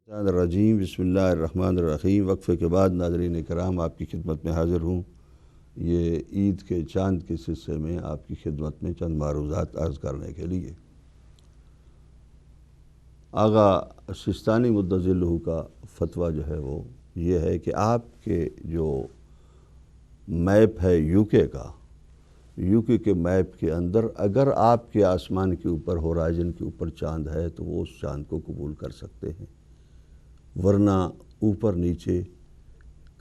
الرجیم بسم اللہ الرحمن الرحیم۔ وقفے کے بعد ناظرین کرام آپ کی خدمت میں حاضر ہوں۔ یہ عید کے چاند کے سلسلے میں آپ کی خدمت میں چند معروضات عرض کرنے کے لیے۔ آغا سستانی مدظ ذلہ کا فتویٰ جو ہے وہ یہ ہے کہ آپ کے جو میپ ہے یو کے کے میپ کے اندر اگر آپ کے آسمان کے اوپر ہورائزن کے اوپر چاند ہے تو وہ اس چاند کو قبول کر سکتے ہیں، ورنہ اوپر نیچے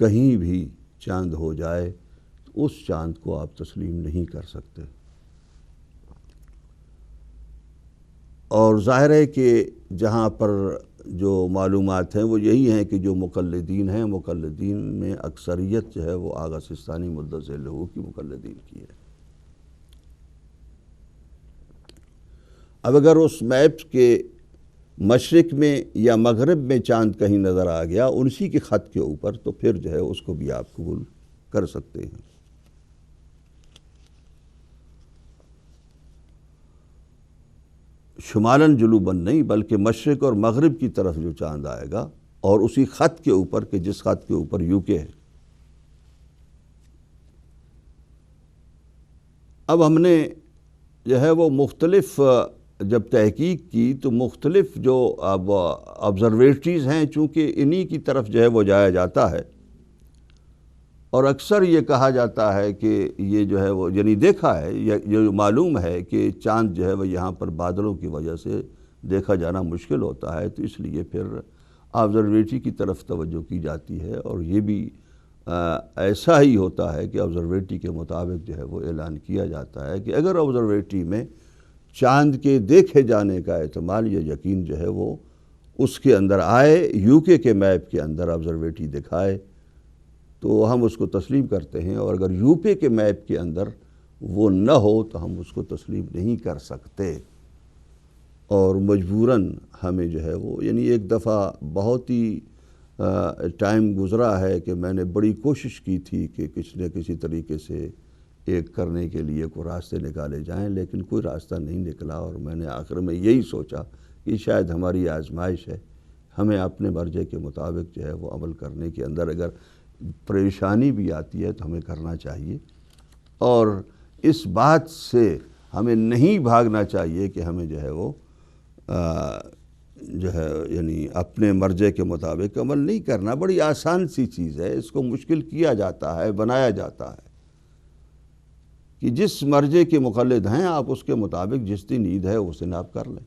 کہیں بھی چاند ہو جائے تو اس چاند کو آپ تسلیم نہیں کر سکتے۔ اور ظاہر ہے کہ جہاں پر جو معلومات ہیں وہ یہی ہیں کہ جو مقلدین ہیں، مقلدین میں اکثریت جو ہے وہ آغا سستانی مدظ ذلہ کی مقلدین کی ہے۔ اب اگر اس میپ کے مشرق میں یا مغرب میں چاند کہیں نظر آ گیا اسی کے خط کے اوپر، تو پھر جو ہے اس کو بھی آپ قبول کر سکتے ہیں۔ شمالاً جنوباً نہیں، بلکہ مشرق اور مغرب کی طرف جو چاند آئے گا اور اسی خط کے اوپر کہ جس خط کے اوپر یو کے ہے۔ اب ہم نے جو ہے وہ مختلف جب تحقیق کی تو مختلف جو اب آبزرویٹریز ہیں، چونکہ انہی کی طرف جو ہے وہ جایا جاتا ہے، اور اکثر یہ کہا جاتا ہے کہ یہ جو ہے وہ یعنی دیکھا ہے، یہ معلوم ہے کہ چاند جو ہے وہ یہاں پر بادلوں کی وجہ سے دیکھا جانا مشکل ہوتا ہے، تو اس لیے پھر آبزرویٹری کی طرف توجہ کی جاتی ہے، اور یہ بھی ایسا ہی ہوتا ہے کہ آبزرویٹری کے مطابق جو ہے وہ اعلان کیا جاتا ہے کہ اگر آبزرویٹری میں چاند کے دیکھے جانے کا احتمال یا یقین جو ہے وہ اس کے اندر آئے، یو کے میپ کے اندر آبزرویٹری دکھائے، تو ہم اس کو تسلیم کرتے ہیں، اور اگر یو پی کے میپ کے اندر وہ نہ ہو تو ہم اس کو تسلیم نہیں کر سکتے، اور مجبوراً ہمیں جو ہے وہ یعنی ایک دفعہ بہت ہی ٹائم گزرا ہے کہ میں نے بڑی کوشش کی تھی کہ کسی نہ کسی طریقے سے ایک کرنے کے لیے کوئی راستے نکالے جائیں، لیکن کوئی راستہ نہیں نکلا، اور میں نے آخر میں یہی سوچا کہ شاید ہماری آزمائش ہے، ہمیں اپنے مرجع کے مطابق جو ہے وہ عمل کرنے کے اندر اگر پریشانی بھی آتی ہے تو ہمیں کرنا چاہیے، اور اس بات سے ہمیں نہیں بھاگنا چاہیے کہ ہمیں جو ہے وہ جو ہے یعنی اپنے مرجع کے مطابق عمل نہیں کرنا۔ بڑی آسان سی چیز ہے، اس کو مشکل کیا جاتا ہے، بنایا جاتا ہے کہ جس مرجع کے مقلد ہیں آپ اس کے مطابق جس دن عید ہے اس دن آپ کر لیں۔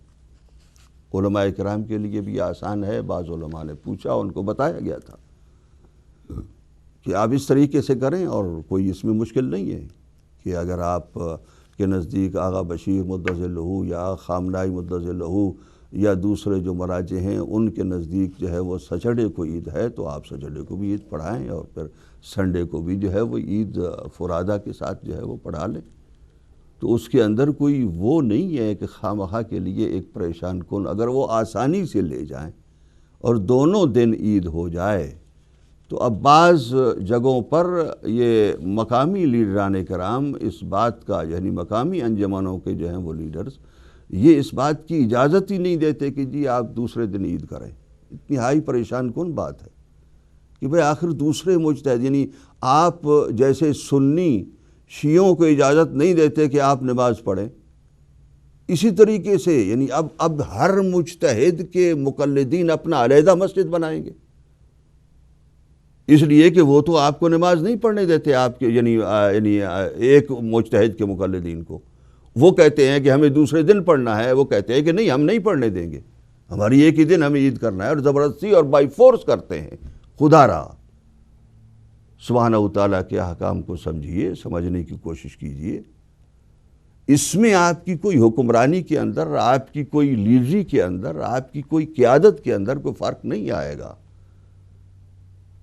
علماء کرام کے لیے بھی آسان ہے، بعض علماء نے پوچھا، ان کو بتایا گیا تھا کہ آپ اس طریقے سے کریں، اور کوئی اس میں مشکل نہیں ہے کہ اگر آپ کے نزدیک آغا بشیر مدظ ذلہ یا خامنائی مدظ ذلہ یا دوسرے جو مراجع ہیں ان کے نزدیک جو ہے وہ سیٹرڈے کو عید ہے تو آپ سیٹرڈے کو بھی عید پڑھائیں، اور پھر سنڈے کو بھی جو ہے وہ عید فرادہ کے ساتھ جو ہے وہ پڑھا لیں۔ تو اس کے اندر کوئی وہ نہیں ہے کہ خواہ کے لیے ایک پریشان کن، اگر وہ آسانی سے لے جائیں اور دونوں دن عید ہو جائے تو اب بعض جگہوں پر یہ مقامی لیڈران کرام اس بات کا یعنی مقامی انجمنوں کے جو ہیں وہ لیڈرز یہ اس بات کی اجازت ہی نہیں دیتے کہ جی آپ دوسرے دن عید کریں۔ انتہائی پریشان کن بات ہے کہ بھئی آخر دوسرے مجتہد یعنی آپ جیسے سنی شیعوں کو اجازت نہیں دیتے کہ آپ نماز پڑھیں، اسی طریقے سے یعنی اب ہر مجتہد کے مقلدین اپنا علیحدہ مسجد بنائیں گے، اس لیے کہ وہ تو آپ کو نماز نہیں پڑھنے دیتے آپ کے یعنی ایک مجتہد کے مقلدین کو، وہ کہتے ہیں کہ ہمیں دوسرے دن پڑھنا ہے، وہ کہتے ہیں کہ نہیں ہم نہیں پڑھنے دیں گے، ہماری ایک ہی دن ہمیں عید کرنا ہے، اور زبردستی اور بائی فورس کرتے ہیں۔ خدا را سبحانہ وتعالیٰ کے احکام کو سمجھیے، سمجھنے کی کوشش کیجیے، اس میں آپ کی کوئی حکمرانی کے اندر، آپ کی کوئی لیڈری کے اندر، آپ کی کوئی قیادت کے اندر کوئی فرق نہیں آئے گا۔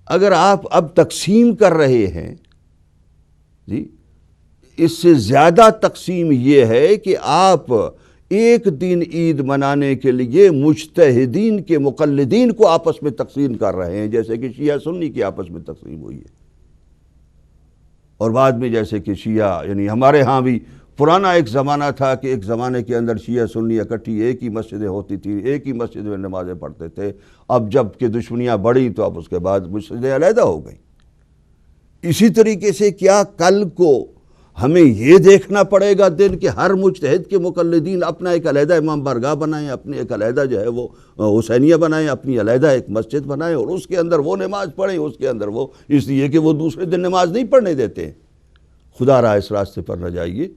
اگر آپ اب تقسیم کر رہے ہیں جی، اس سے زیادہ تقسیم یہ ہے کہ آپ ایک دن عید منانے کے لیے مجتہدین کے مقلدین کو آپس میں تقسیم کر رہے ہیں، جیسے کہ شیعہ سنی کی آپس میں تقسیم ہوئی ہے، اور بعد میں جیسے کہ شیعہ یعنی ہمارے ہاں بھی پرانا ایک زمانہ تھا کہ ایک زمانے کے اندر شیعہ سنی اکٹھی ایک ہی مسجدیں ہوتی تھی، ایک ہی مسجد میں نمازیں پڑھتے تھے. اب جب کہ دشمنیاں بڑھی تو اب اس کے بعد مسجدیں علیحدہ ہو گئیں. اسی طریقے سے کیا کل کو ہمیں یہ دیکھنا پڑے گا دن کہ ہر مجتہد کے مقلدین اپنا ایک علیحدہ امام بارگاہ بنائیں، اپنی ایک علیحدہ جو ہے وہ حسینیہ بنائیں، اپنی علیحدہ ایک مسجد بنائیں اور اس کے اندر وہ نماز پڑھیں، اس کے اندر وہ، اس لیے کہ وہ دوسرے دن نماز نہیں پڑھنے دیتے ہیں. خدا را اس راستے پر نہ جائیے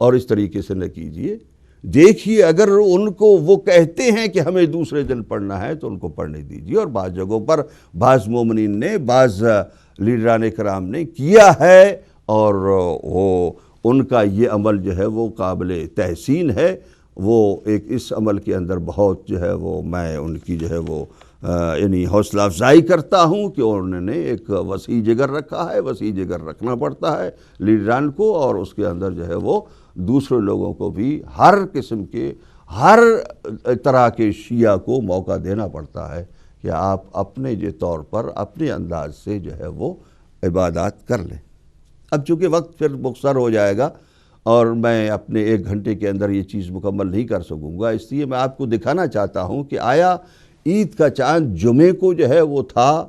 اور اس طریقے سے نہ کیجیے. دیکھیے اگر ان کو وہ کہتے ہیں کہ ہمیں دوسرے دن پڑھنا ہے تو ان کو پڑھنے دیجیے. اور بعض جگہوں پر بعض مومنین نے، بعض لیڈران کرام نے کیا ہے اور وہ ان کا یہ عمل جو ہے وہ قابل تحسین ہے. وہ ایک اس عمل کے اندر بہت جو ہے وہ میں ان کی جو ہے وہ یعنی حوصلہ افزائی کرتا ہوں کہ انہوں نے ایک وسیع جگر رکھا ہے. وسیع جگر رکھنا پڑتا ہے لیڈران کو، اور اس کے اندر جو ہے وہ دوسرے لوگوں کو بھی ہر قسم کے، ہر طرح کے شیعہ کو موقع دینا پڑتا ہے کہ آپ اپنے جو طور پر اپنے انداز سے جو ہے وہ عبادات کر لیں. اب چونکہ وقت پھر مختصر ہو جائے گا اور میں اپنے 1 گھنٹے کے اندر یہ چیز مکمل نہیں کر سکوں گا، اس لیے میں آپ کو دکھانا چاہتا ہوں کہ آیا عید کا چاند جمعے کو جو ہے وہ تھا،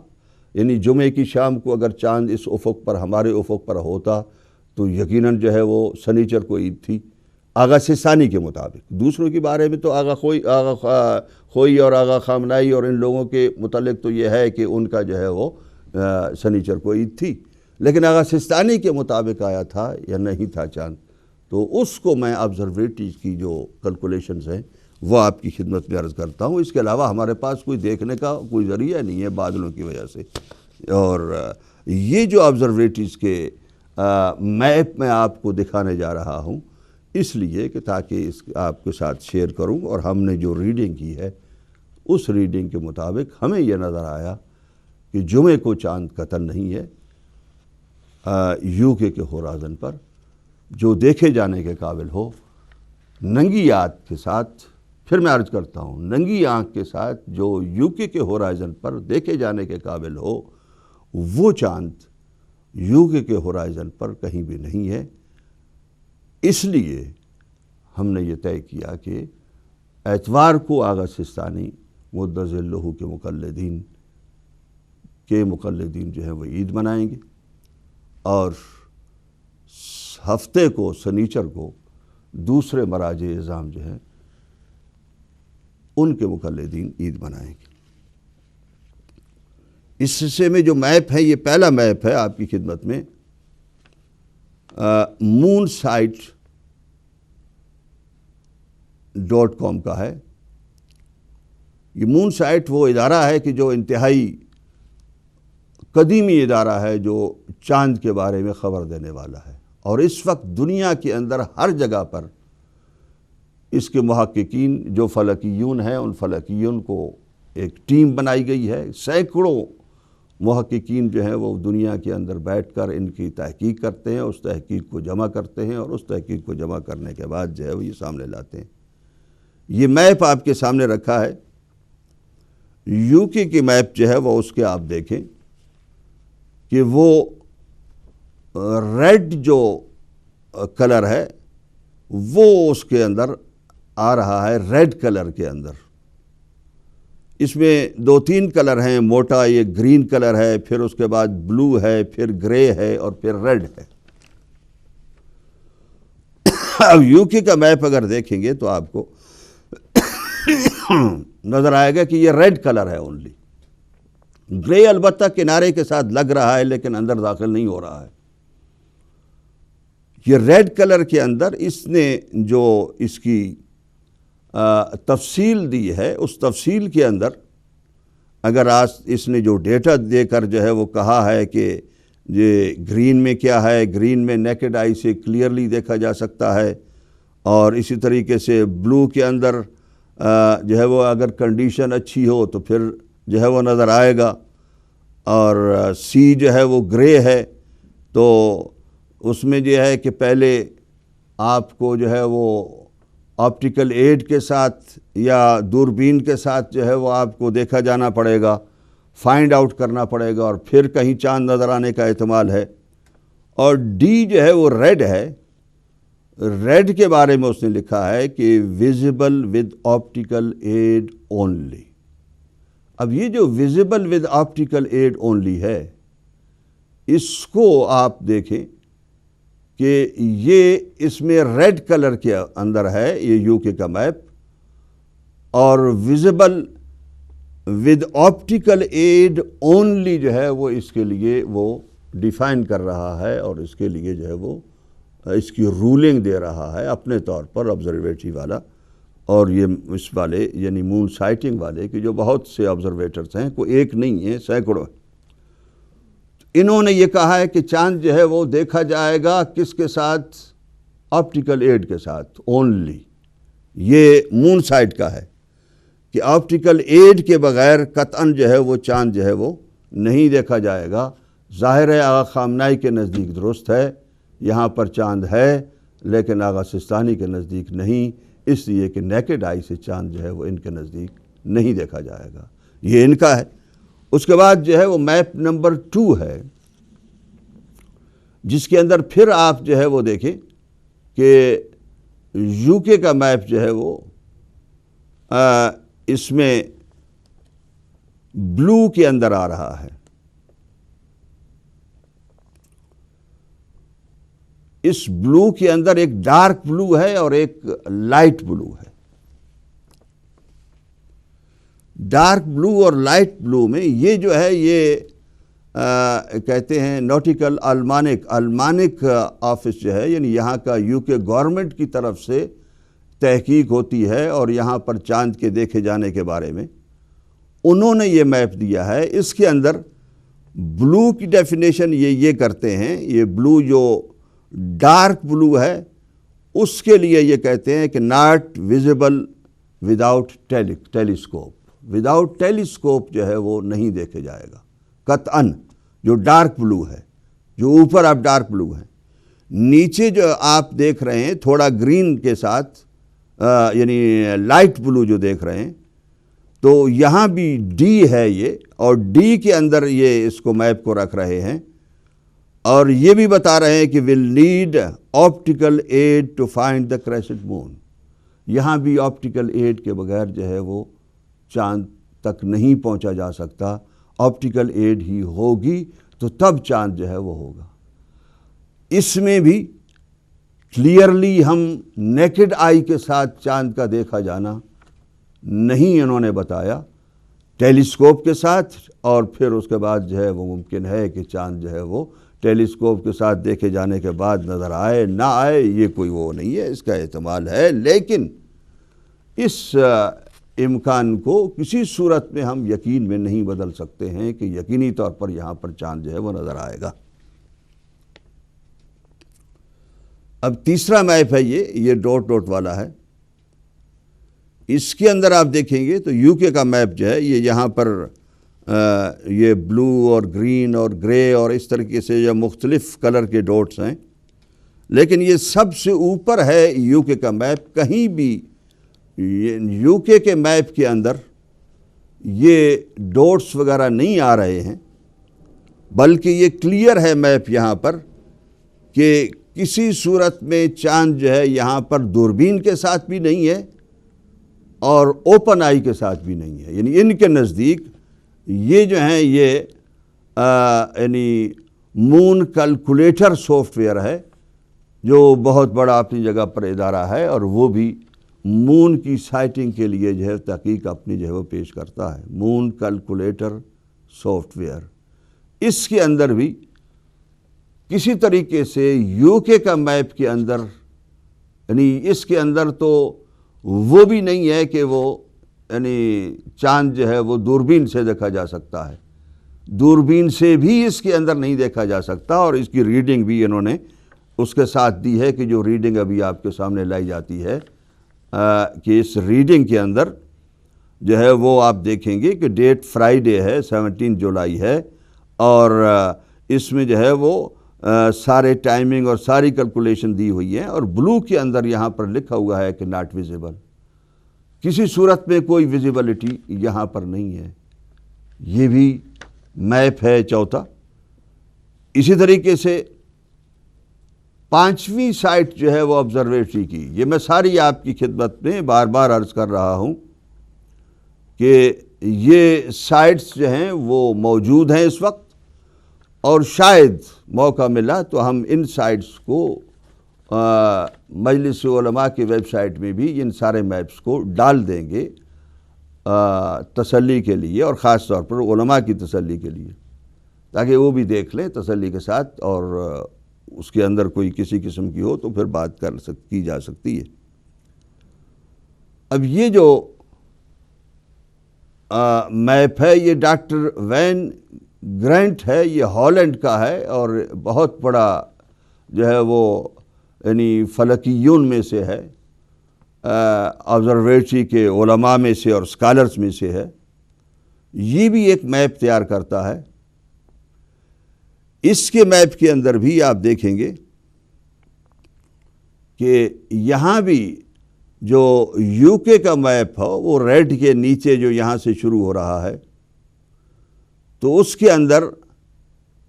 یعنی جمعے کی شام کو اگر چاند اس افق پر، ہمارے افق پر ہوتا تو یقیناً جو ہے وہ سنیچر کو عید تھی آغا سستانی کے مطابق. دوسروں کے بارے میں تو آغا خوئی اور آغا خامنائی اور ان لوگوں کے متعلق تو یہ ہے کہ ان کا جو ہے وہ سنیچر کو عید تھی، لیکن آغا سستانی کے مطابق آیا تھا یا نہیں تھا چاند، تو اس کو میں آبزرویٹریز کی جو کیلکولیشنز ہیں وہ آپ کی خدمت میں عرض کرتا ہوں. اس کے علاوہ ہمارے پاس کوئی دیکھنے کا کوئی ذریعہ نہیں ہے بادلوں کی وجہ سے. اور یہ جو آبزرویٹریز کے میپ میں آپ کو دکھانے جا رہا ہوں اس لیے کہ تاکہ اس آپ کے ساتھ شیئر کروں. اور ہم نے جو ریڈنگ کی ہے اس ریڈنگ کے مطابق ہمیں یہ نظر آیا کہ جمعے کو چاند قطن نہیں ہے UK کے ہورائزن پر، جو دیکھے جانے کے قابل ہو ننگی آنکھ کے ساتھ. پھر میں عرض کرتا ہوں، ننگی آنکھ کے ساتھ جو UK کے ہورائزن پر دیکھے جانے کے قابل ہو وہ چاند UK کے ہورائزن پر کہیں بھی نہیں ہے. اس لیے ہم نے یہ طے کیا کہ اتوار کو آغا سستانی مدظ ذلہ کے مقلدین جو ہیں وہ عید منائیں گے، اور ہفتے کو سنیچر کو دوسرے مراجع اعظام جو ہیں ان کے مقلدین عید منائیں گے. اس سلسلے میں جو میپ ہے، یہ پہلا میپ ہے آپ کی خدمت میں، moonsite.com کا ہے. یہ مون سائٹ وہ ادارہ ہے کہ جو انتہائی قدیمی ادارہ ہے جو چاند کے بارے میں خبر دینے والا ہے، اور اس وقت دنیا کے اندر ہر جگہ پر اس کے محققین جو فلکیون ہیں، ان فلکیون کو ایک ٹیم بنائی گئی ہے. سینکڑوں محققین جو ہیں وہ دنیا کے اندر بیٹھ کر ان کی تحقیق کرتے ہیں، اس تحقیق کو جمع کرتے ہیں، اور اس تحقیق کو جمع کرنے کے بعد جو ہے وہ یہ سامنے لاتے ہیں. یہ میپ آپ کے سامنے رکھا ہے. UK کی میپ جو ہے وہ اس کے آپ دیکھیں کہ وہ ریڈ جو کلر ہے وہ اس کے اندر آ رہا ہے، ریڈ کلر کے اندر. اس میں 2-3 کلر ہیں موٹا، یہ گرین کلر ہے، پھر اس کے بعد بلو ہے، پھر گرے ہے، اور پھر ریڈ ہے. اب UK کا میپ اگر دیکھیں گے تو آپ کو نظر آئے گا کہ یہ ریڈ کلر ہے اونلی. گرے البتہ کنارے کے ساتھ لگ رہا ہے لیکن اندر داخل نہیں ہو رہا ہے. یہ ریڈ کلر کے اندر اس نے جو اس کی تفصیل دی ہے، اس تفصیل کے اندر اگر آج اس نے جو ڈیٹا دے کر جو ہے وہ کہا ہے کہ یہ گرین میں کیا ہے، گرین میں نیکڈ آئی سے کلیئرلی دیکھا جا سکتا ہے، اور اسی طریقے سے بلو کے اندر جو ہے وہ اگر کنڈیشن اچھی ہو تو پھر جو ہے وہ نظر آئے گا، اور سی جو ہے وہ گرے ہے تو اس میں جو ہے کہ پہلے آپ کو جو ہے وہ آپٹیکل ایڈ کے ساتھ یا دوربین کے ساتھ جو ہے وہ آپ کو دیکھا جانا پڑے گا، فائنڈ آؤٹ کرنا پڑے گا، اور پھر کہیں چاند نظر آنے کا احتمال ہے. اور ڈی جو ہے وہ ریڈ ہے، ریڈ کے بارے میں اس نے لکھا ہے کہ visible with optical aid only. اب یہ جو visible with optical aid only ہے، اس کو آپ دیکھیں کہ یہ اس میں ریڈ کلر کے اندر ہے یہ یو کے کا میپ، اور visible with optical aid only جو ہے وہ اس کے لیے وہ ڈیفائن کر رہا ہے، اور اس کے لیے جو ہے وہ اس کی رولنگ دے رہا ہے اپنے طور پر آبزرویٹری والا. اور یہ اس والے یعنی مون سائٹنگ والے کہ جو بہت سے آبزرویٹرز ہیں، کوئی ایک نہیں ہے، سینکڑوں. انہوں نے یہ کہا ہے کہ چاند جو ہے وہ دیکھا جائے گا کس کے ساتھ؟ آپٹیکل ایڈ کے ساتھ اونلی. یہ مون سائٹ کا ہے کہ آپٹیکل ایڈ کے بغیر قطعاً جو ہے وہ چاند جو ہے وہ نہیں دیکھا جائے گا. ظاہر ہے آغا خامنائی کے نزدیک درست ہے، یہاں پر چاند ہے، لیکن آغا سستانی کے نزدیک نہیں، اس لیے کہ نیکڈ آئی سے چاند جو ہے وہ ان کے نزدیک نہیں دیکھا جائے گا. یہ ان کا ہے. اس کے بعد جو ہے وہ میپ نمبر 2 ہے، جس کے اندر پھر آپ جو ہے وہ دیکھیں کہ یو کے کا میپ جو ہے وہ اس میں بلو کے اندر آ رہا ہے. اس بلو کے اندر ایک ڈارک بلو ہے اور ایک لائٹ بلو ہے. ڈارک بلو اور لائٹ بلو میں یہ جو ہے یہ کہتے ہیں نوٹیکل المانک آفس جو ہے، یعنی یہاں کا یو کے گورنمنٹ کی طرف سے تحقیق ہوتی ہے اور یہاں پر چاند کے دیکھے جانے کے بارے میں انہوں نے یہ میپ دیا ہے. اس کے اندر بلو کی ڈیفینیشن یہ کرتے ہیں، یہ بلو جو ڈارک بلو ہے اس کے لیے یہ کہتے ہیں کہ not visible without telescope. Without telescope جو ہے وہ نہیں دیکھے جائے گا قطعاً. جو ڈارک بلو ہے، جو اوپر آپ ڈارک بلو ہے، نیچے جو آپ دیکھ رہے ہیں تھوڑا گرین کے ساتھ یعنی لائٹ بلو جو دیکھ رہے ہیں، تو یہاں بھی ڈی ہے یہ، اور ڈی کے اندر یہ اس کو میپ کو رکھ رہے ہیں، اور یہ بھی بتا رہے ہیں کہ will need optical aid to find the crescent moon. یہاں بھی آپٹیکل ایڈ کے بغیر جو ہے وہ چاند تک نہیں پہنچا جا سکتا. آپٹیکل ایڈ ہی ہوگی تو تب چاند جو ہے وہ ہوگا. اس میں بھی کلیئرلی ہم نیکڈ آئی کے ساتھ چاند کا دیکھا جانا نہیں انہوں نے بتایا، ٹیلیسکوپ کے ساتھ، اور پھر اس کے بعد جو ہے وہ ممکن ہے کہ چاند جو ہے وہ ٹیلیسکوپ کے ساتھ دیکھے جانے کے بعد نظر آئے نہ آئے، یہ کوئی وہ نہیں ہے، اس کا احتمال ہے. لیکن اس امکان کو کسی صورت میں ہم یقین میں نہیں بدل سکتے ہیں کہ یقینی طور پر یہاں پر چاند جو ہے وہ نظر آئے گا. اب تیسرا میپ ہے یہ ڈوٹ والا ہے. اس کے اندر آپ دیکھیں گے تو یو کے کا میپ جو ہے یہ یہاں پر یہ بلو اور گرین اور گرے اور اس طریقے سے یہ مختلف کلر کے ڈوٹس ہیں، لیکن یہ سب سے اوپر ہے یو کے کا میپ. کہیں بھی یو کے میپ کے اندر یہ ڈوٹس وغیرہ نہیں آ رہے ہیں، بلکہ یہ کلیئر ہے میپ یہاں پر کہ کسی صورت میں چاند جو ہے یہاں پر دوربین کے ساتھ بھی نہیں ہے اور اوپن آئی کے ساتھ بھی نہیں ہے. یعنی ان کے نزدیک یہ جو ہیں یہ یعنی مون کیلکولیٹر سافٹ ویئر ہے جو بہت بڑا اپنی جگہ پر ادارہ ہے، اور وہ بھی مون کی سائٹنگ کے لیے جو ہے تحقیق اپنی جو ہے وہ پیش کرتا ہے. مون کیلکولیٹر سافٹ ویئر، اس کے اندر بھی کسی طریقے سے یو کا میپ کے اندر یعنی اس کے اندر تو وہ بھی نہیں ہے کہ وہ یعنی چاند جو ہے وہ دوربین سے دیکھا جا سکتا ہے. دوربین سے بھی اس کے اندر نہیں دیکھا جا سکتا، اور اس کی ریڈنگ بھی انہوں نے اس کے ساتھ دی ہے کہ جو ریڈنگ ابھی آپ کے سامنے لائی جاتی ہے کہ اس ریڈنگ کے اندر جو ہے وہ آپ دیکھیں گے کہ ڈیٹ فرائیڈے ہے، 17 جولائی ہے، اور اس میں جو ہے وہ سارے ٹائمنگ اور ساری کیلکولیشن دی ہوئی ہیں، اور بلو کے اندر یہاں پر لکھا ہوا ہے کہ ناٹ ویزیبل. کسی صورت میں کوئی ویزیبلٹی یہاں پر نہیں ہے. یہ بھی میپ ہے چوتھا. اسی طریقے سے 5ویں سائٹ جو ہے وہ آبزرویٹری کی، یہ میں ساری آپ کی خدمت میں بار بار عرض کر رہا ہوں کہ یہ سائٹس جو ہیں وہ موجود ہیں اس وقت، اور شاید موقع ملا تو ہم ان سائٹس کو مجلس علماء کی ویب سائٹ میں بھی ان سارے میپس کو ڈال دیں گے تسلی کے لیے، اور خاص طور پر علماء کی تسلی کے لیے، تاکہ وہ بھی دیکھ لیں تسلی کے ساتھ، اور اس کے اندر کوئی کسی قسم کی ہو تو پھر بات کی جا سکتی ہے۔ اب یہ جو میپ ہے یہ ڈاکٹر وین گرینٹ ہے، یہ ہالینڈ کا ہے، اور بہت بڑا جو ہے وہ یعنی فلکیون میں سے ہے، آبزرویٹری کے علماء میں سے اور اسکالرز میں سے ہے۔ یہ بھی ایک میپ تیار کرتا ہے۔ اس کے میپ کے اندر بھی آپ دیکھیں گے کہ یہاں بھی جو یو کے کا میپ ہے وہ ریڈ کے نیچے جو یہاں سے شروع ہو رہا ہے، تو اس کے اندر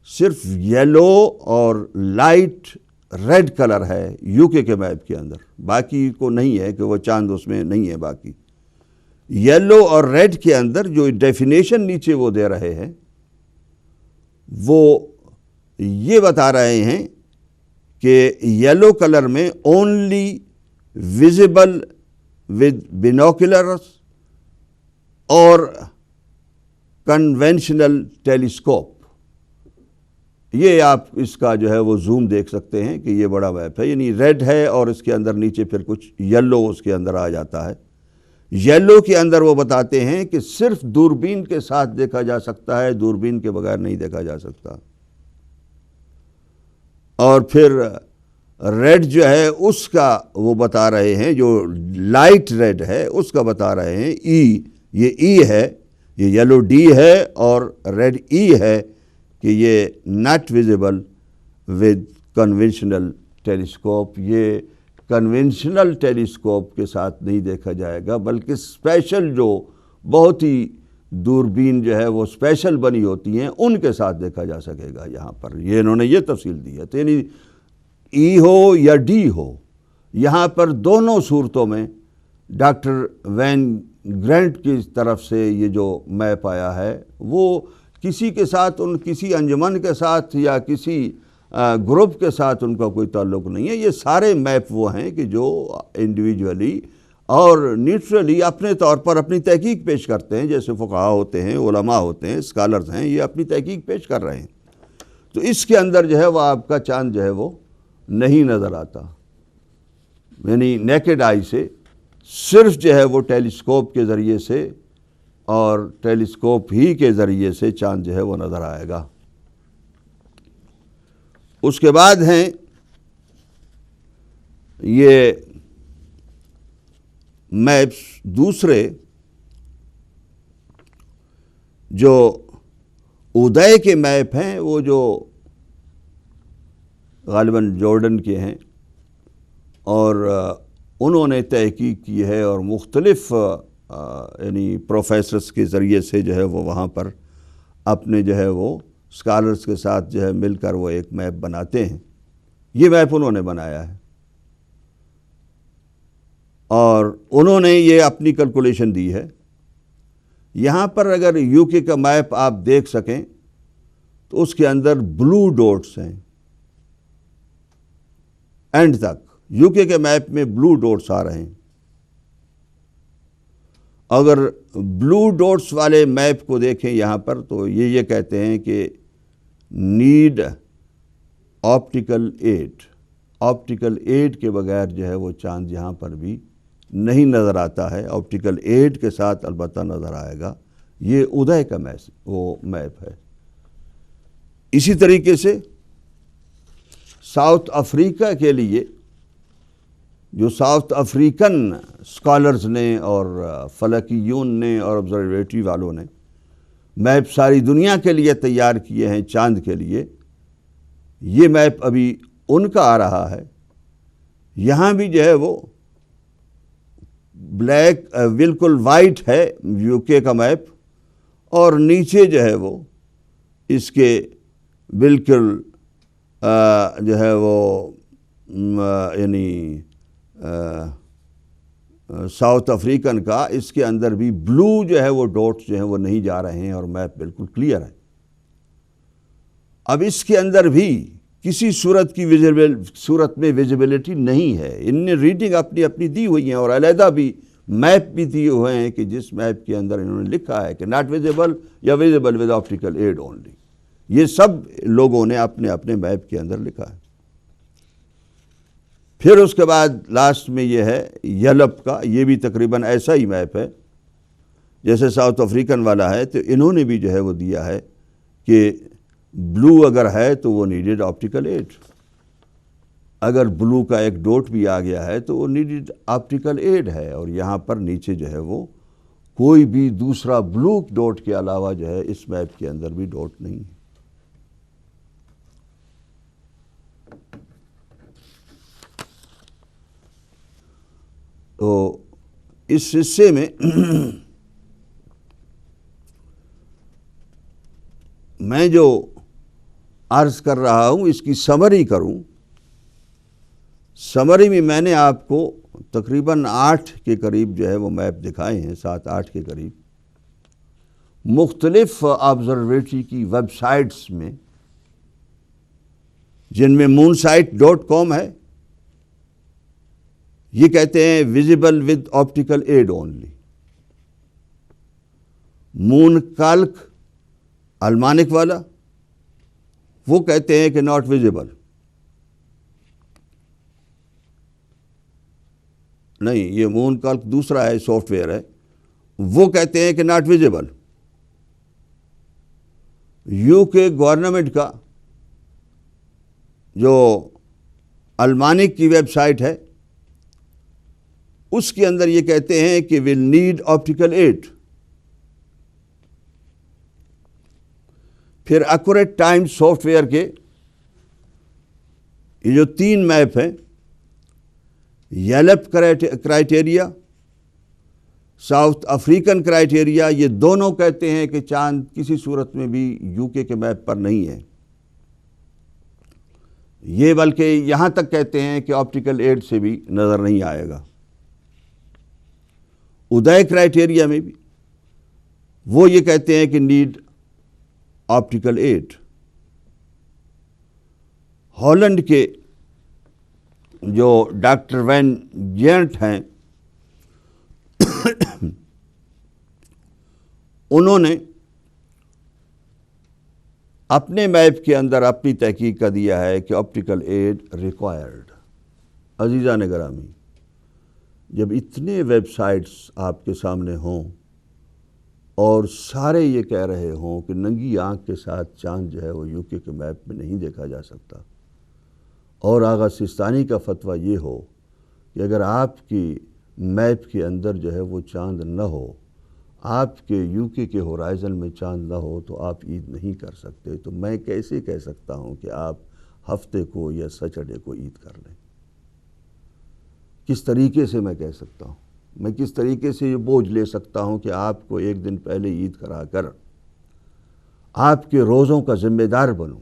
صرف یلو اور لائٹ ریڈ کلر ہے یو کے میپ کے اندر، باقی کو نہیں ہے کہ وہ چاند اس میں نہیں ہے۔ باقی یلو اور ریڈ کے اندر جو ڈیفینیشن نیچے وہ دے رہے ہیں وہ یہ بتا رہے ہیں کہ یلو کلر میں اونلی ویزیبل ود بینوکولرز اور کنونشنل ٹیلیسکوپ۔ یہ آپ اس کا جو ہے وہ زوم دیکھ سکتے ہیں کہ یہ بڑا میپ ہے، یعنی ریڈ ہے اور اس کے اندر نیچے پھر کچھ یلو اس کے اندر آ جاتا ہے۔ یلو کے اندر وہ بتاتے ہیں کہ صرف دوربین کے ساتھ دیکھا جا سکتا ہے، دوربین کے بغیر نہیں دیکھا جا سکتا۔ اور پھر ریڈ جو ہے اس کا وہ بتا رہے ہیں، جو لائٹ ریڈ ہے اس کا بتا رہے ہیں ای، یہ ای ہے، یہ یلو ڈی ہے اور ریڈ ای ہے کہ یہ not visible with conventional telescope, یہ کنونشنل ٹیلیسکوپ کے ساتھ نہیں دیکھا جائے گا، بلکہ اسپیشل جو بہت ہی دوربین جو ہے وہ اسپیشل بنی ہوتی ہیں ان کے ساتھ دیکھا جا سکے گا۔ یہاں پر یہ انہوں نے یہ تفصیل دی ہے، تو یعنی ای ہو یا ڈی ہو، یہاں پر دونوں صورتوں میں ڈاکٹر وین گرینٹ کی طرف سے یہ جو میپ آیا ہے وہ کسی کے ساتھ، کسی انجمن کے ساتھ یا کسی گروپ کے ساتھ ان کا کوئی تعلق نہیں ہے۔ یہ سارے میپ وہ ہیں کہ جو انڈیویجولی اور نیوٹرلی اپنے طور پر اپنی تحقیق پیش کرتے ہیں، جیسے فقہاء ہوتے ہیں، علماء ہوتے ہیں، اسکالرز ہیں، یہ اپنی تحقیق پیش کر رہے ہیں۔ تو اس کے اندر جو ہے وہ آپ کا چاند جو ہے وہ نہیں نظر آتا، یعنی نیکڈ آئی سے، صرف جو ہے وہ ٹیلیسکوپ کے ذریعے سے اور ٹیلیسکوپ ہی کے ذریعے سے چاند جو ہے وہ نظر آئے گا۔ اس کے بعد ہیں یہ میپس دوسرے جو ادے کے میپ ہیں، وہ جو غالباً جارڈن کے ہیں، اور انہوں نے تحقیق کی ہے اور مختلف یعنی پروفیسرز کے ذریعے سے جو ہے وہ وہاں پر اپنے جو ہے وہ اسکالرز کے ساتھ جو ہے مل کر وہ ایک میپ بناتے ہیں۔ یہ میپ انہوں نے بنایا ہے اور انہوں نے یہ اپنی کیلکولیشن دی ہے۔ یہاں پر اگر یو کے کا میپ آپ دیکھ سکیں تو اس کے اندر بلو ڈوٹس ہیں، اینڈ تک یو کے میپ میں بلو ڈوٹس آ رہے ہیں۔ اگر بلو ڈوٹس والے میپ کو دیکھیں یہاں پر تو یہ کہتے ہیں کہ نیڈ آپٹیکل ایڈ کے بغیر جو ہے وہ چاند یہاں پر بھی نہیں نظر آتا ہے، آپٹیکل ایڈ کے ساتھ البتہ نظر آئے گا۔ یہ ادے کا وہ میپ ہے۔ اسی طریقے سے ساؤتھ افریقہ کے لیے جو ساؤتھ افریقن اسکالرز نے اور فلکیون نے اور آبزرویٹری والوں نے میپ ساری دنیا کے لیے تیار کیے ہیں چاند کے لیے، یہ میپ ابھی ان کا آ رہا ہے۔ یہاں بھی جو ہے وہ بلیک بالکل وائٹ ہے یو کے کا میپ، اور نیچے جو ہے وہ اس کے بالکل جو ہے وہ یعنی ساؤتھ افریقن کا، اس کے اندر بھی بلو جو ہے وہ ڈاٹس جو ہیں وہ نہیں جا رہے ہیں اور میپ بالکل کلیئر ہے۔ اب اس کے اندر بھی کسی صورت میں ویزیبلٹی نہیں ہے۔ ان نے ریڈنگ اپنی اپنی دی ہوئی ہیں اور علیحدہ بھی میپ بھی دیے ہوئے ہیں کہ جس میپ کے اندر انہوں نے لکھا ہے کہ ناٹ ویزیبل یا visible with optical aid only. یہ سب لوگوں نے اپنے اپنے میپ کے اندر لکھا ہے۔ پھر اس کے بعد لاسٹ میں یہ ہے یلپ کا، یہ بھی تقریباً ایسا ہی میپ ہے جیسے ساؤتھ افریقن والا ہے، تو انہوں نے بھی جو ہے وہ دیا ہے کہ بلو اگر ہے تو وہ نیڈڈ آپٹیکل ایڈ، اگر بلو کا ایک ڈاٹ بھی آ گیا ہے تو وہ نیڈڈ آپٹیکل ایڈ ہے، اور یہاں پر نیچے جو ہے وہ کوئی بھی دوسرا بلو ڈاٹ کے علاوہ جو ہے اس میپ کے اندر بھی ڈاٹ نہیں ہے۔ تو اس حصے میں میں جو عرض کر رہا ہوں اس کی سمری کروں۔ سمری میں میں نے آپ کو تقریباً 8 کے قریب جو ہے وہ میپ دکھائے ہیں، 7-8 کے قریب، مختلف آبزرویٹری کی ویب سائٹس میں، جن میں moonsite.com ہے، یہ کہتے ہیں visible with optical aid only. Moon کالک المانک والا، وہ کہتے ہیں کہ ناٹ ویزیبل۔ نہیں، یہ مون کالک دوسرا ہے، سافٹ ویئر ہے، وہ کہتے ہیں کہ ناٹ ویزیبل۔ یو کے گورنمنٹ کا جو المانک کی ویب سائٹ ہے، اس کے اندر یہ کہتے ہیں کہ ول نیڈ آپٹیکل ایڈ۔ پھر ایکوریٹ ٹائم سافٹ ویئر کے یہ جو 3 میپ ہیں، یلپ کرائٹیریا، ساؤتھ افریقن کرائٹیریا، یہ دونوں کہتے ہیں کہ چاند کسی صورت میں بھی یو کے میپ پر نہیں ہے۔ یہ بلکہ یہاں تک کہتے ہیں کہ آپٹیکل ایڈ سے بھی نظر نہیں آئے گا۔ ادے کرائٹیریا میں بھی وہ یہ کہتے ہیں کہ نیڈ آپٹیکل ایڈ۔ ہالینڈ کے جو ڈاکٹر وین جینٹ ہیں، انہوں نے اپنے میپ کے اندر اپنی تحقیق کا دیا ہے کہ آپٹیکل ایڈ ریکوائرڈ۔ عزیزان گرامی، جب اتنے ویب سائٹس آپ کے سامنے ہوں اور سارے یہ کہہ رہے ہوں کہ ننگی آنکھ کے ساتھ چاند جو ہے وہ یو کے میپ میں نہیں دیکھا جا سکتا، اور آغا سستانی کا فتویٰ یہ ہو کہ اگر آپ کی میپ کے اندر جو ہے وہ چاند نہ ہو، آپ کے یو کے ہورائزن میں چاند نہ ہو، تو آپ عید نہیں کر سکتے، تو میں کیسے کہہ سکتا ہوں کہ آپ ہفتے کو یا سیٹرڈے کو عید کر لیں؟ کس طریقے سے میں کہہ سکتا ہوں؟ میں کس طریقے سے یہ بوجھ لے سکتا ہوں کہ آپ کو ایک دن پہلے عید کرا کر آپ کے روزوں کا ذمہ دار بنوں؟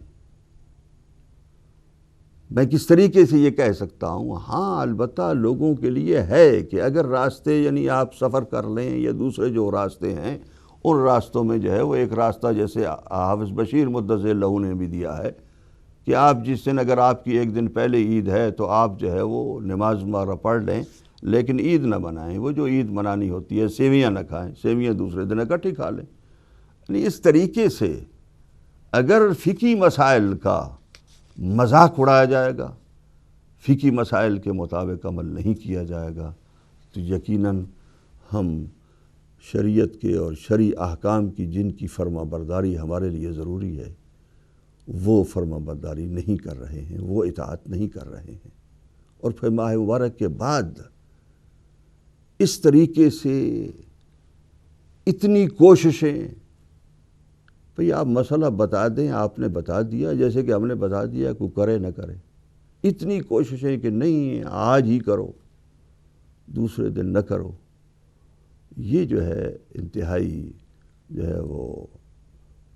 میں کس طریقے سے یہ کہہ سکتا ہوں؟ ہاں، البتہ لوگوں کے لیے ہے کہ اگر راستے، یعنی آپ سفر کر لیں یا دوسرے جو راستے ہیں، ان راستوں میں جو ہے وہ ایک راستہ جیسے حافظ بشیر مدثر اللہ نے بھی دیا ہے کہ آپ جس دن، اگر آپ کی ایک دن پہلے عید ہے تو آپ جو ہے وہ نماز مارا پڑھ لیں، لیکن عید نہ منائیں۔ وہ جو عید منانی ہوتی ہے، سیویاں نہ کھائیں، سیویاں دوسرے دن اکٹھی کھا لیں۔ یعنی اس طریقے سے اگر فقہی مسائل کا مذاق اڑایا جائے گا، فقہی مسائل کے مطابق عمل نہیں کیا جائے گا، تو یقیناً ہم شریعت کے اور شرعی احکام کی جن کی فرما برداری ہمارے لیے ضروری ہے، وہ فرما برداری نہیں کر رہے ہیں، وہ اطاعت نہیں کر رہے ہیں۔ اور پھر ماہ مبارک کے بعد اس طریقے سے اتنی کوششیں، بھئی آپ مسئلہ بتا دیں، آپ نے بتا دیا، جیسے کہ ہم نے بتا دیا، کوئی کرے نہ کرے، اتنی کوششیں کہ نہیں آج ہی کرو، دوسرے دن نہ کرو، یہ جو ہے انتہائی جو ہے وہ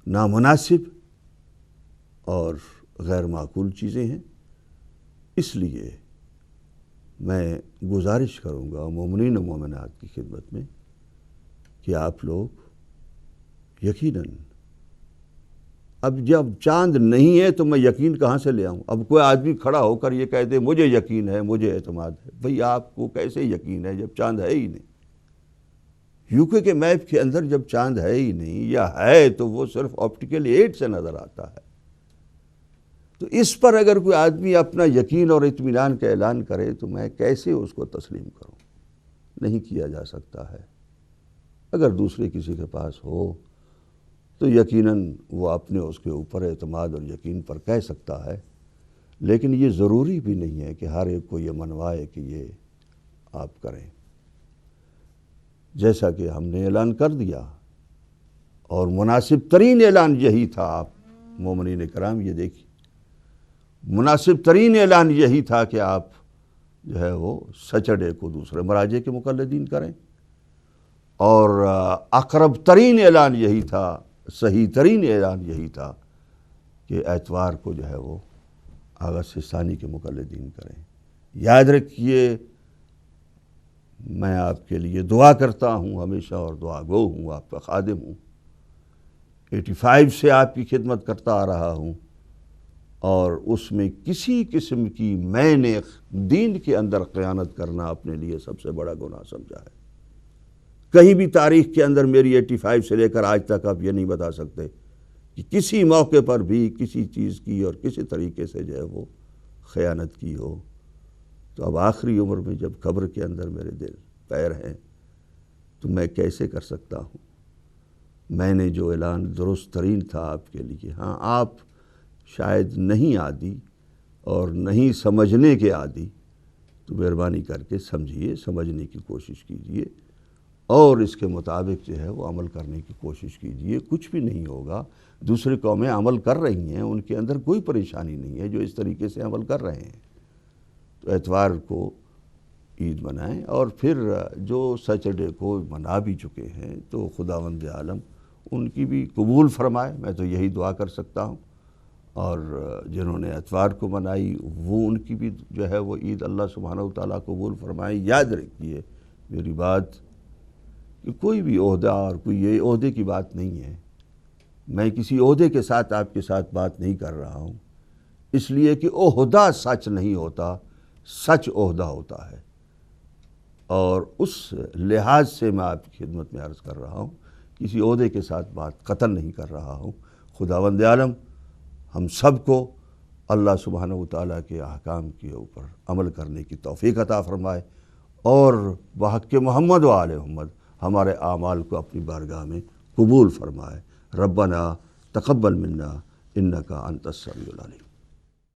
نامناسب اور غیر معقول چیزیں ہیں۔ اس لیے میں گزارش کروں گا مومنین و مومنات کی خدمت میں کہ آپ لوگ یقیناً، اب جب چاند نہیں ہے تو میں یقین کہاں سے لے آؤں؟ اب کوئی آدمی کھڑا ہو کر یہ کہہ دے مجھے یقین ہے، مجھے اعتماد ہے، بھئی آپ کو کیسے یقین ہے جب چاند ہے ہی نہیں؟ یوکے کے میپ کے اندر جب چاند ہے ہی نہیں، یا ہے تو وہ صرف آپٹیکل ایڈ سے نظر آتا ہے، تو اس پر اگر کوئی آدمی اپنا یقین اور اطمینان کا اعلان کرے تو میں کیسے اس کو تسلیم کروں؟ نہیں کیا جا سکتا ہے۔ اگر دوسرے کسی کے پاس ہو تو یقیناً وہ اپنے اس کے اوپر اعتماد اور یقین پر کہہ سکتا ہے، لیکن یہ ضروری بھی نہیں ہے کہ ہر ایک کو یہ منوائے کہ یہ آپ کریں۔ جیسا کہ ہم نے اعلان کر دیا، اور مناسب ترین اعلان یہی تھا، آپ مومنین کرام یہ دیکھیں، مناسب ترین اعلان یہی تھا کہ آپ جو ہے وہ سیٹرڈے کو دوسرے مراجع کے مقلدین کریں، اور اقرب ترین اعلان یہی تھا، صحیح ترین اعلان یہی تھا کہ اتوار کو جو ہے وہ آغا سستانی کے مقلدین کریں۔ یاد رکھیے، میں آپ کے لیے دعا کرتا ہوں ہمیشہ، اور دعا گو ہوں، آپ کا خادم ہوں، 85 سے آپ کی خدمت کرتا آ رہا ہوں، اور اس میں کسی قسم کی میں نے دین کے اندر خیانت کرنا اپنے لیے سب سے بڑا گناہ سمجھا ہے۔ کہیں بھی تاریخ کے اندر میری 85 سے لے کر آج تک آپ یہ نہیں بتا سکتے کہ کسی موقع پر بھی کسی چیز کی اور کسی طریقے سے جو ہے وہ خیانت کی ہو۔ تو اب آخری عمر میں جب قبر کے اندر میرے دل پیر ہیں تو میں کیسے کر سکتا ہوں؟ میں نے جو اعلان درست ترین تھا آپ کے لیے، ہاں آپ شاید نہیں عادی اور نہیں سمجھنے کے عادی، تو مہربانی کر کے سمجھیے، سمجھنے کی کوشش کیجیے، اور اس کے مطابق جو ہے وہ عمل کرنے کی کوشش کیجیے۔ کچھ بھی نہیں ہوگا، دوسری قومیں عمل کر رہی ہیں، ان کے اندر کوئی پریشانی نہیں ہے جو اس طریقے سے عمل کر رہے ہیں۔ تو اتوار کو عید منائیں، اور پھر جو سیٹرڈے کو منا بھی چکے ہیں تو خداوند عالم ان کی بھی قبول فرمائے، میں تو یہی دعا کر سکتا ہوں، اور جنہوں نے اتوار کو منائی وہ ان کی بھی جو ہے وہ عید اللہ سبحانہ و تعالیٰ قبول فرمائے۔ یاد رکھیے میری بات کہ کوئی بھی عہدہ اور کوئی یہ عہدے کی بات نہیں ہے، میں کسی عہدے کے ساتھ آپ کے ساتھ بات نہیں کر رہا ہوں، اس لیے کہ عہدہ سچ نہیں ہوتا، سچ عہدہ ہوتا ہے، اور اس لحاظ سے میں آپ کی خدمت میں عرض کر رہا ہوں، کسی عہدے کے ساتھ بات قطعاً نہیں کر رہا ہوں۔ خداوند عالم ہم سب کو اللہ سبحانہ و تعالیٰ کے احکام کے اوپر عمل کرنے کی توفیق عطا فرمائے، اور بحق محمد و آل محمد ہمارے اعمال کو اپنی بارگاہ میں قبول فرمائے۔ ربنا تقبل منا انک انت السمیع العلیم۔